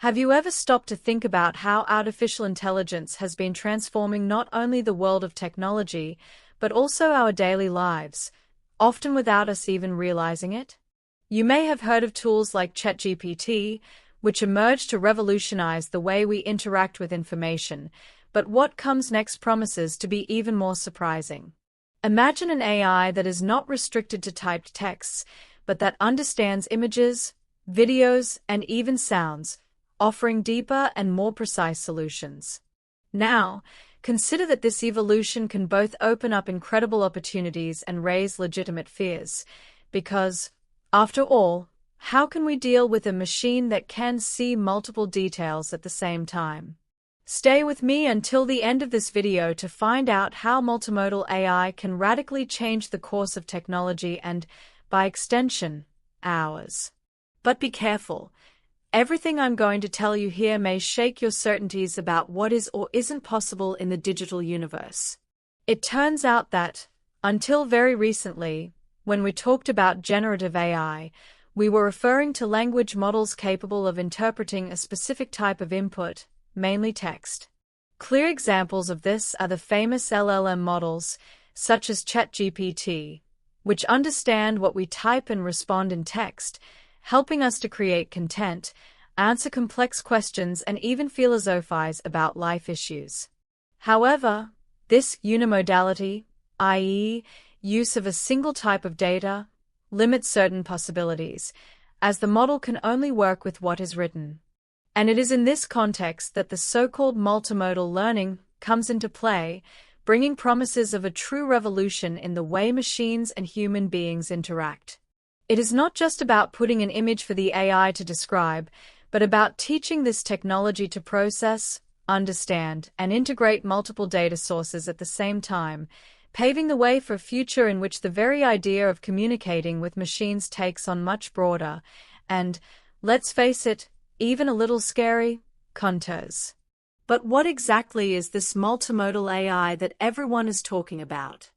Have you ever stopped to think about how artificial intelligence has been transforming not only the world of technology, but also our daily lives, often without us even realizing it? You may have heard of tools like ChatGPT, which emerged to revolutionize the way we interact with information, but what comes next promises to be even more surprising. Imagine an AI that is not restricted to typed texts, but that understands images, videos, and even sounds, offering deeper and more precise solutions. Now, consider that this evolution can both open up incredible opportunities and raise legitimate fears, because, after all, how can we deal with a machine that can see multiple details at the same time? Stay with me until the end of this video to find out how multimodal AI can radically change the course of technology and, by extension, ours. But be careful. Everything I'm going to tell you here may shake your certainties about what is or isn't possible in the digital universe. It turns out that, until very recently, when we talked about generative AI, we were referring to language models capable of interpreting a specific type of input, mainly text. Clear examples of this are the famous LLM models, such as ChatGPT, which understand what we type and respond in text, helping us to create content, answer complex questions, and even philosophize about life issues. However, this unimodality, i.e., use of a single type of data, limits certain possibilities, as the model can only work with what is written. And it is in this context that the so-called multimodal learning comes into play, bringing promises of a true revolution in the way machines and human beings interact. It is not just about putting an image for the AI to describe, but about teaching this technology to process, understand, and integrate multiple data sources at the same time, paving the way for a future in which the very idea of communicating with machines takes on much broader, and, let's face it, even a little scary, contours. But what exactly is this multimodal AI that everyone is talking about?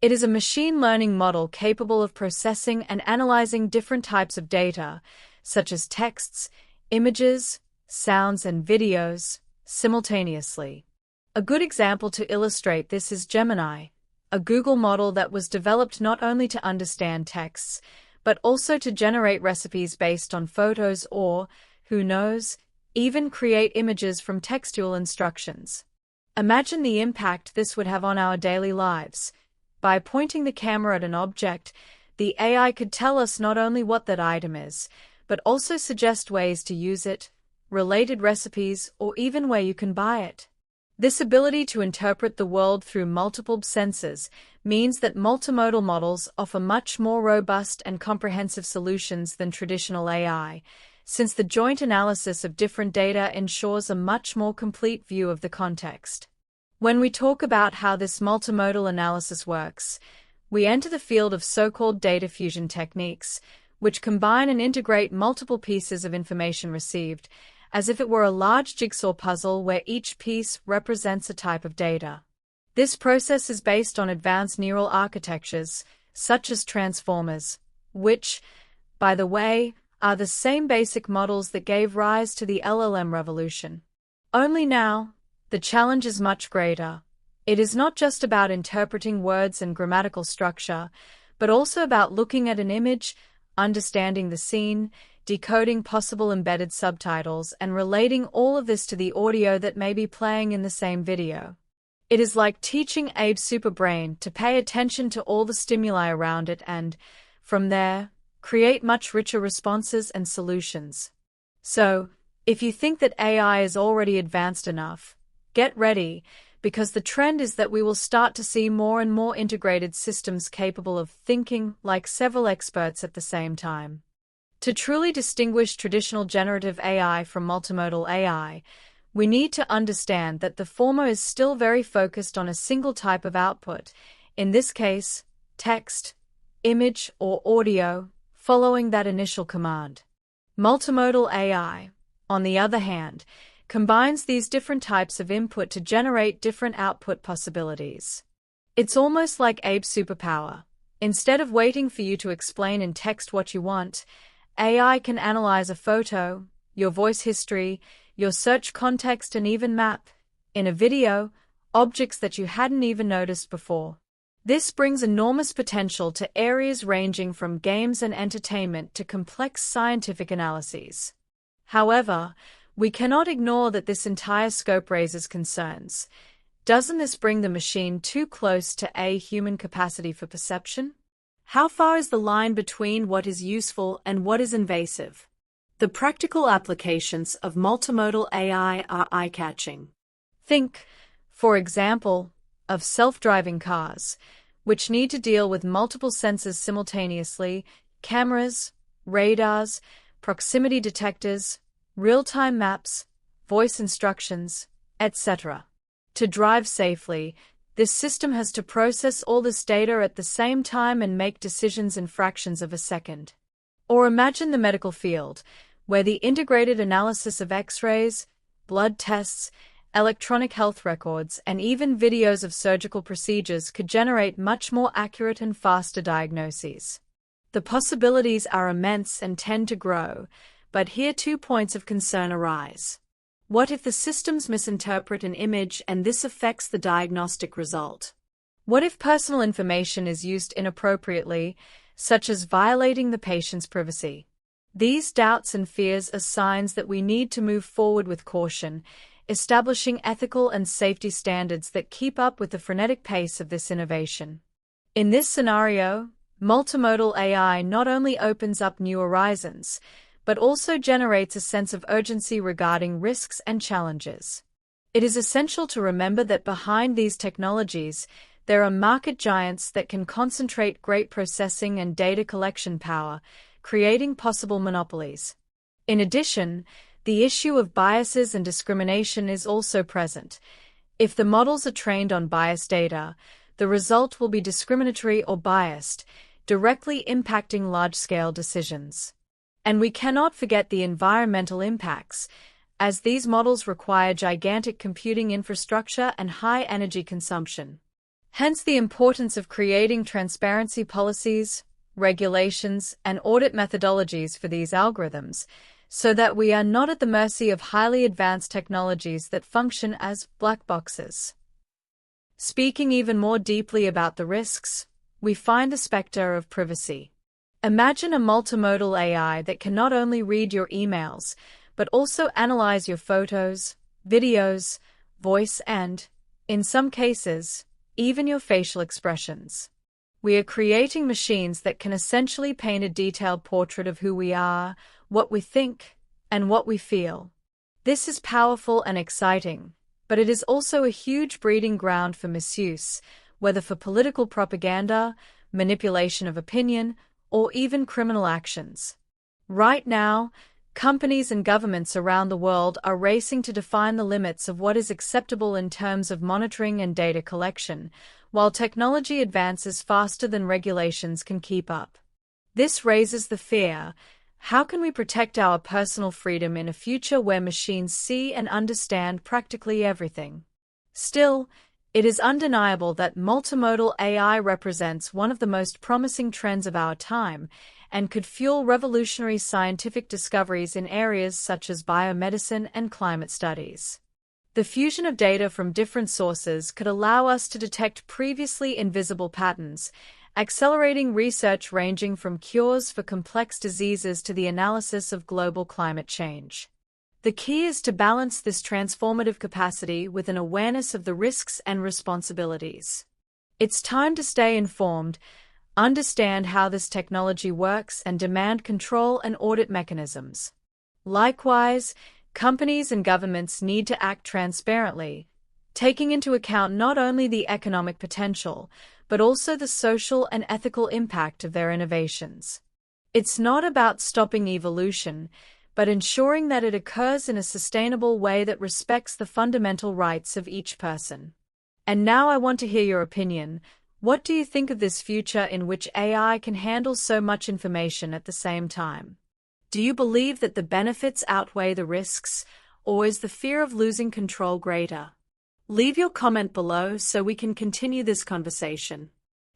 It is a machine learning model capable of processing and analyzing different types of data, such as texts, images, sounds, and videos, simultaneously. A good example to illustrate this is Gemini, a Google model that was developed not only to understand texts, but also to generate recipes based on photos or, who knows, even create images from textual instructions. Imagine the impact this would have on our daily lives. By pointing the camera at an object, the AI could tell us not only what that item is, but also suggest ways to use it, related recipes, or even where you can buy it. This ability to interpret the world through multiple senses means that multimodal models offer much more robust and comprehensive solutions than traditional AI, since the joint analysis of different data ensures a much more complete view of the context. When we talk about how this multimodal analysis works, we enter the field of so-called data fusion techniques, which combine and integrate multiple pieces of information received, as if it were a large jigsaw puzzle where each piece represents a type of data. This process is based on advanced neural architectures, such as transformers, which, by the way, are the same basic models that gave rise to the LLM revolution. Only now, the challenge is much greater. It is not just about interpreting words and grammatical structure, but also about looking at an image, understanding the scene, decoding possible embedded subtitles, and relating all of this to the audio that may be playing in the same video. It is like teaching Abe's superbrain to pay attention to all the stimuli around it and, from there, create much richer responses and solutions. So, if you think that AI is already advanced enough, get ready, because the trend is that we will start to see more and more integrated systems capable of thinking like several experts at the same time. To truly distinguish traditional generative AI from multimodal AI, we need to understand that the former is still very focused on a single type of output, in this case, text, image, or audio, following that initial command. Multimodal AI, on the other hand, combines these different types of input to generate different output possibilities. It's almost like Abe's superpower. Instead of waiting for you to explain in text what you want, AI can analyze a photo, your voice history, your search context, and even map, in a video, objects that you hadn't even noticed before. This brings enormous potential to areas ranging from games and entertainment to complex scientific analyses. However, we cannot ignore that this entire scope raises concerns. Doesn't this bring the machine too close to a human capacity for perception? How far is the line between what is useful and what is invasive? The practical applications of multimodal AI are eye-catching. Think, for example, of self-driving cars, which need to deal with multiple sensors simultaneously: cameras, radars, proximity detectors, real-time maps, voice instructions, etc. To drive safely, this system has to process all this data at the same time and make decisions in fractions of a second. Or imagine the medical field, where the integrated analysis of X-rays, blood tests, electronic health records, and even videos of surgical procedures could generate much more accurate and faster diagnoses. The possibilities are immense and tend to grow, but here 2 points of concern arise. What if the systems misinterpret an image and this affects the diagnostic result? What if personal information is used inappropriately, such as violating the patient's privacy? These doubts and fears are signs that we need to move forward with caution, establishing ethical and safety standards that keep up with the frenetic pace of this innovation. In this scenario, multimodal AI not only opens up new horizons, but also generates a sense of urgency regarding risks and challenges. It is essential to remember that behind these technologies, there are market giants that can concentrate great processing and data collection power, creating possible monopolies. In addition, the issue of biases and discrimination is also present. If the models are trained on biased data, the result will be discriminatory or biased, directly impacting large-scale decisions. And we cannot forget the environmental impacts, as these models require gigantic computing infrastructure and high energy consumption. Hence the importance of creating transparency policies, regulations, and audit methodologies for these algorithms, so that we are not at the mercy of highly advanced technologies that function as black boxes. Speaking even more deeply about the risks, we find the specter of privacy. Imagine a multimodal AI that can not only read your emails, but also analyze your photos, videos, voice, and, in some cases, even your facial expressions. We are creating machines that can essentially paint a detailed portrait of who we are, what we think, and what we feel. This is powerful and exciting, but it is also a huge breeding ground for misuse, whether for political propaganda, manipulation of opinion, or even criminal actions. Right now, companies and governments around the world are racing to define the limits of what is acceptable in terms of monitoring and data collection, while technology advances faster than regulations can keep up. This raises the fear: how can we protect our personal freedom in a future where machines see and understand practically everything? Still, it is undeniable that multimodal AI represents one of the most promising trends of our time and could fuel revolutionary scientific discoveries in areas such as biomedicine and climate studies. The fusion of data from different sources could allow us to detect previously invisible patterns, accelerating research ranging from cures for complex diseases to the analysis of global climate change. The key is to balance this transformative capacity with an awareness of the risks and responsibilities. It's time to stay informed, understand how this technology works, and demand control and audit mechanisms. Likewise, companies and governments need to act transparently, taking into account not only the economic potential, but also the social and ethical impact of their innovations. It's not about stopping evolution, but ensuring that it occurs in a sustainable way that respects the fundamental rights of each person. And now I want to hear your opinion. What do you think of this future in which AI can handle so much information at the same time? Do you believe that the benefits outweigh the risks, or is the fear of losing control greater? Leave your comment below so we can continue this conversation.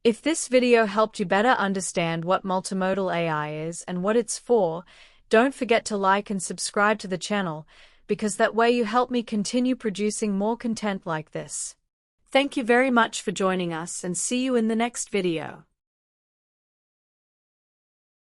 If this video helped you better understand what multimodal AI is and what it's for, Don't forget to like and subscribe to the channel, because that way you help me continue producing more content like this. Thank you very much for joining us, and see you in the next video.